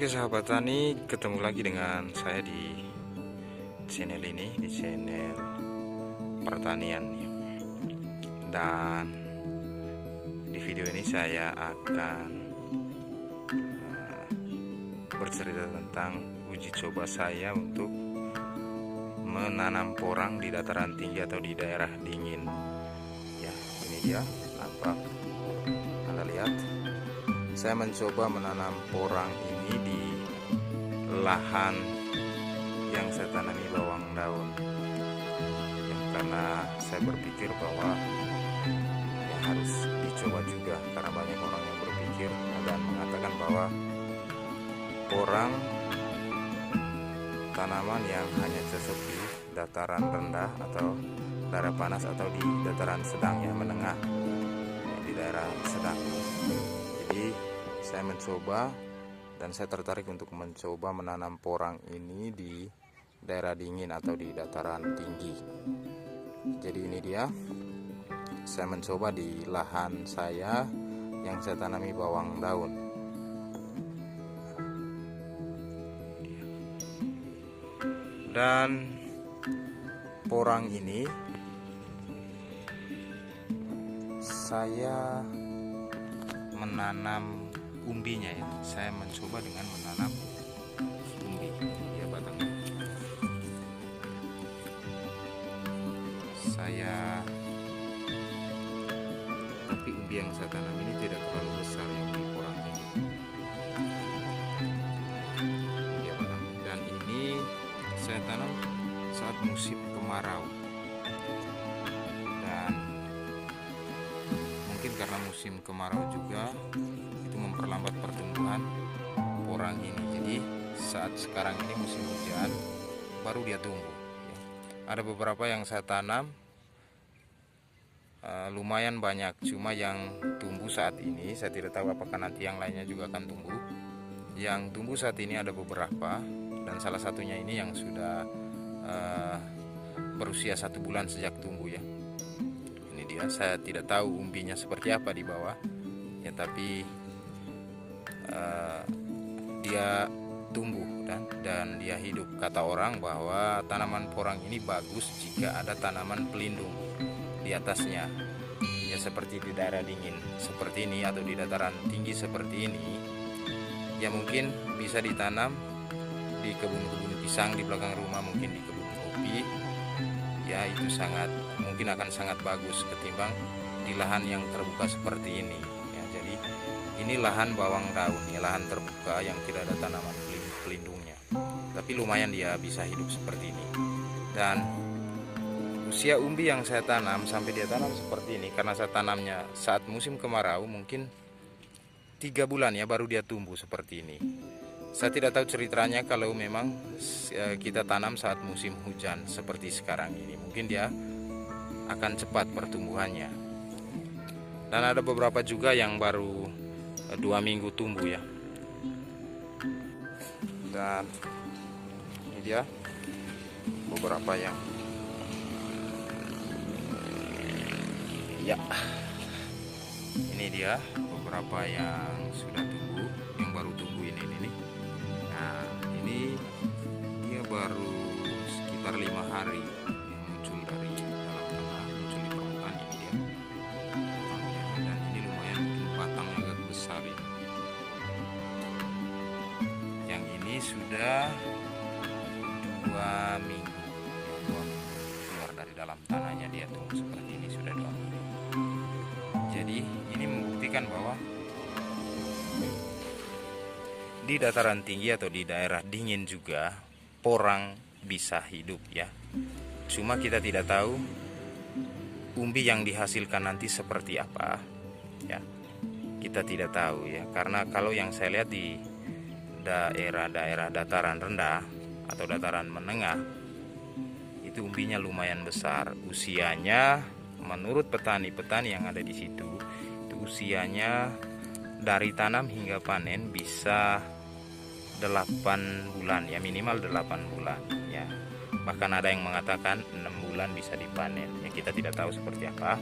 Oke sahabat tani, ketemu lagi dengan saya di channel ini, di channel pertanian. Dan di video ini saya akan bercerita tentang uji coba saya untuk menanam porang di dataran tinggi atau di daerah dingin. Ya, ini dia, nampak Anda lihat. Saya mencoba menanam porang ini di lahan yang saya tanami bawang daun, ya, karena saya berpikir bahwa ya harus dicoba juga, karena banyak orang yang berpikir dan mengatakan bahwa porang tanaman yang hanya cocok di dataran rendah atau daerah panas atau di dataran sedang, ya menengah, ya, di daerah sedang. Jadi saya mencoba dan saya tertarik untuk mencoba menanam porang ini di daerah dingin atau di dataran tinggi. Jadi ini dia, saya mencoba di lahan saya yang saya tanami bawang daun. Dan porang ini saya menanam umbinya, ya. Saya mencoba dengan menanam umbi, ya, batangnya. Tapi umbi yang saya tanam ini tidak terlalu besar, yang umbi porang ini. Ya, batang. Dan ini saya tanam saat musim kemarau. Dan mungkin karena musim kemarau juga itu memperlambat pertumbuhan porang ini. Jadi saat sekarang ini musim hujan baru dia tumbuh. Ada beberapa yang saya tanam lumayan banyak, cuma yang tumbuh saat ini saya tidak tahu apakah nanti yang lainnya juga akan tumbuh. Yang tumbuh saat ini ada beberapa, dan salah satunya ini yang sudah berusia 1 bulan sejak tumbuh, ya. Ini dia, saya tidak tahu umbinya seperti apa di bawah, ya, tapi dia tumbuh dan dia hidup. Kata orang bahwa tanaman porang ini bagus jika ada tanaman pelindung di atasnya, ya, seperti di daerah dingin seperti ini atau di dataran tinggi seperti ini, ya, mungkin bisa ditanam di kebun-kebun pisang di belakang rumah, mungkin di kebun kopi, ya, itu mungkin akan sangat bagus ketimbang di lahan yang terbuka seperti ini, ya. Jadi ini lahan bawang daun, ya, lahan terbuka yang tidak ada tanaman pelindungnya, tapi lumayan dia bisa hidup seperti ini. Dan usia umbi yang saya tanam sampai dia tanam seperti ini, karena saya tanamnya saat musim kemarau, mungkin 3 bulan, ya, baru dia tumbuh seperti ini. Saya tidak tahu ceritanya kalau memang kita tanam saat musim hujan seperti sekarang ini, mungkin dia akan cepat pertumbuhannya. Dan ada beberapa juga yang baru 2 minggu tumbuh, ya. Dan ini dia beberapa yang, ya, ini dia beberapa yang sudah tumbuh, yang baru tumbuh ini nih. Nah, ini dia baru sekitar 5 hari yang muncul dari dalam tanah, muncul di permukaan. Ini dia batangnya, dan ini lumayan, mungkin batangnya agak besar, ya. Yang ini sudah 2 minggu keluar dari dalam tanahnya, dia tumbuh seperti ini sudah 2 minggu. Jadi ini membuktikan bahwa di dataran tinggi atau di daerah dingin juga porang bisa hidup, ya. Cuma kita tidak tahu umbi yang dihasilkan nanti seperti apa, ya. Kita tidak tahu, ya, karena kalau yang saya lihat di daerah-daerah dataran rendah atau dataran menengah itu umbinya lumayan besar. Usianya menurut petani-petani yang ada di situ, itu usianya dari tanam hingga panen bisa 8 bulan, ya, minimal 8 bulan, ya. Bahkan ada yang mengatakan 6 bulan bisa dipanen, ya. Kita tidak tahu seperti apa.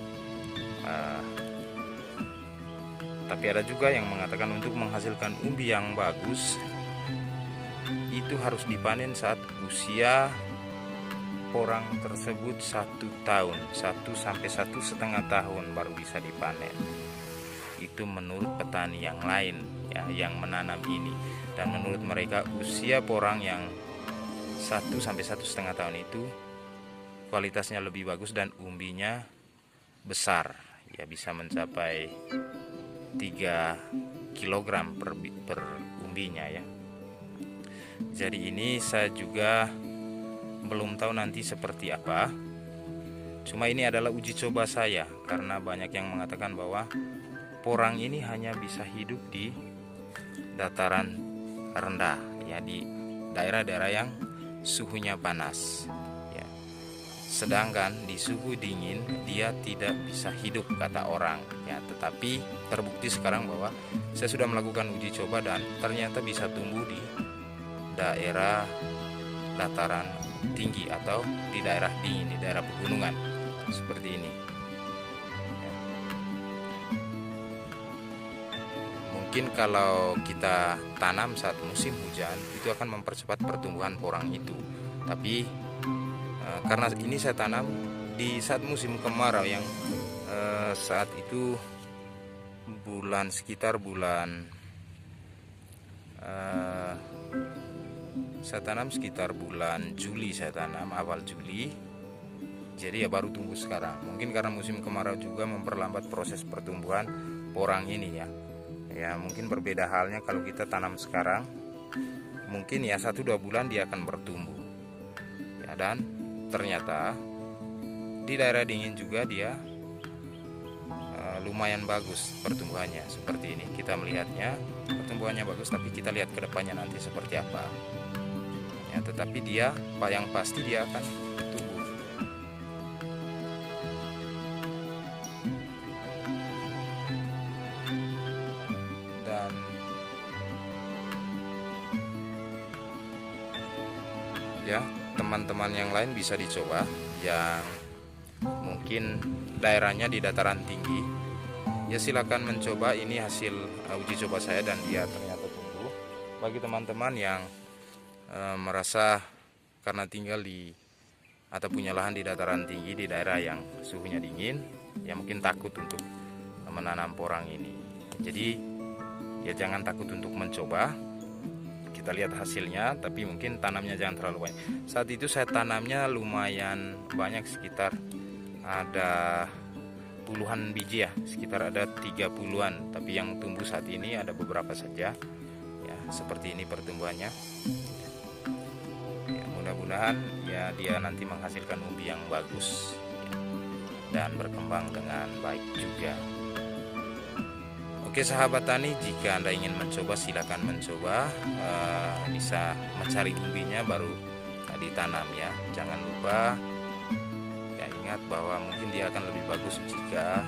Tapi ada juga yang mengatakan untuk menghasilkan umbi yang bagus itu harus dipanen saat usia porang tersebut 1 tahun, 1 sampai 1,5 tahun baru bisa dipanen. Itu menurut petani yang lain ya, yang menanam ini. Dan menurut mereka usia porang yang 1 sampai 1,5 tahun itu kualitasnya lebih bagus dan umbinya besar ya, bisa mencapai 3 kilogram per umbinya ya. Jadi ini saya juga belum tahu nanti seperti apa. Cuma ini adalah uji coba saya, karena banyak yang mengatakan bahwa porang ini hanya bisa hidup di dataran rendah ya, di daerah-daerah yang suhunya panas ya. Sedangkan di suhu dingin dia tidak bisa hidup kata orang ya. Tetapi terbukti sekarang bahwa saya sudah melakukan uji coba dan ternyata bisa tumbuh di daerah dataran tinggi atau di daerah dingin, di daerah pegunungan seperti ini. Mungkin kalau kita tanam saat musim hujan itu akan mempercepat pertumbuhan porang itu. Tapi karena ini saya tanam di saat musim kemarau yang saat itu sekitar bulan saya tanam sekitar bulan Juli, saya tanam awal Juli. Jadi ya baru tumbuh sekarang. Mungkin karena musim kemarau juga memperlambat proses pertumbuhan porang ini ya. Ya mungkin berbeda halnya kalau kita tanam sekarang, mungkin ya 1-2 bulan dia akan bertumbuh. Ya, dan ternyata di daerah dingin juga dia lumayan bagus pertumbuhannya seperti ini. Kita melihatnya pertumbuhannya bagus, tapi kita lihat ke depannya nanti seperti apa. Ya, tetapi dia yang pasti dia akan tumbuh. Dan ya, teman-teman yang lain bisa dicoba yang mungkin daerahnya di dataran tinggi. Ya silakan mencoba, ini hasil uji coba saya dan dia ternyata tumbuh. Bagi teman-teman yang merasa karena tinggal di atau punya lahan di dataran tinggi di daerah yang suhunya dingin, ya mungkin takut untuk menanam porang ini. Jadi ya jangan takut untuk mencoba. Kita lihat hasilnya, tapi mungkin tanamnya jangan terlalu banyak. Saat itu saya tanamnya lumayan banyak, sekitar ada puluhan biji ya, sekitar ada 30-an, tapi yang tumbuh saat ini ada beberapa saja ya, seperti ini pertumbuhannya ya. Mudah-mudahan ya dia nanti menghasilkan umbi yang bagus ya, dan berkembang dengan baik juga. Oke sahabat tani, jika Anda ingin mencoba silakan mencoba, bisa mencari umbinya baru ditanam ya. Jangan lupa ya, ingat bahwa mungkin dia akan lebih bagus jika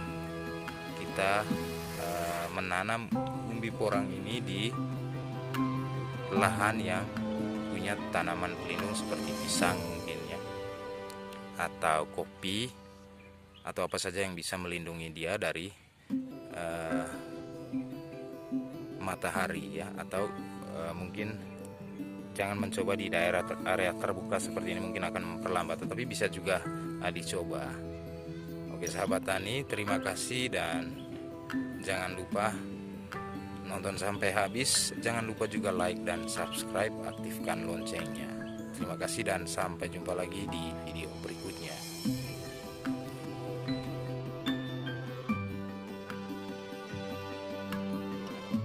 kita menanam umbi porang ini di lahan yang punya tanaman pelindung seperti pisang mungkin ya, atau kopi, atau apa saja yang bisa melindungi dia dari matahari ya. Atau mungkin jangan mencoba di area terbuka seperti ini, mungkin akan memperlambat, tetapi bisa juga dicoba. Oke sahabat tani, terima kasih dan jangan lupa nonton sampai habis. Jangan lupa juga like dan subscribe, aktifkan loncengnya. Terima kasih dan sampai jumpa lagi di video berikutnya.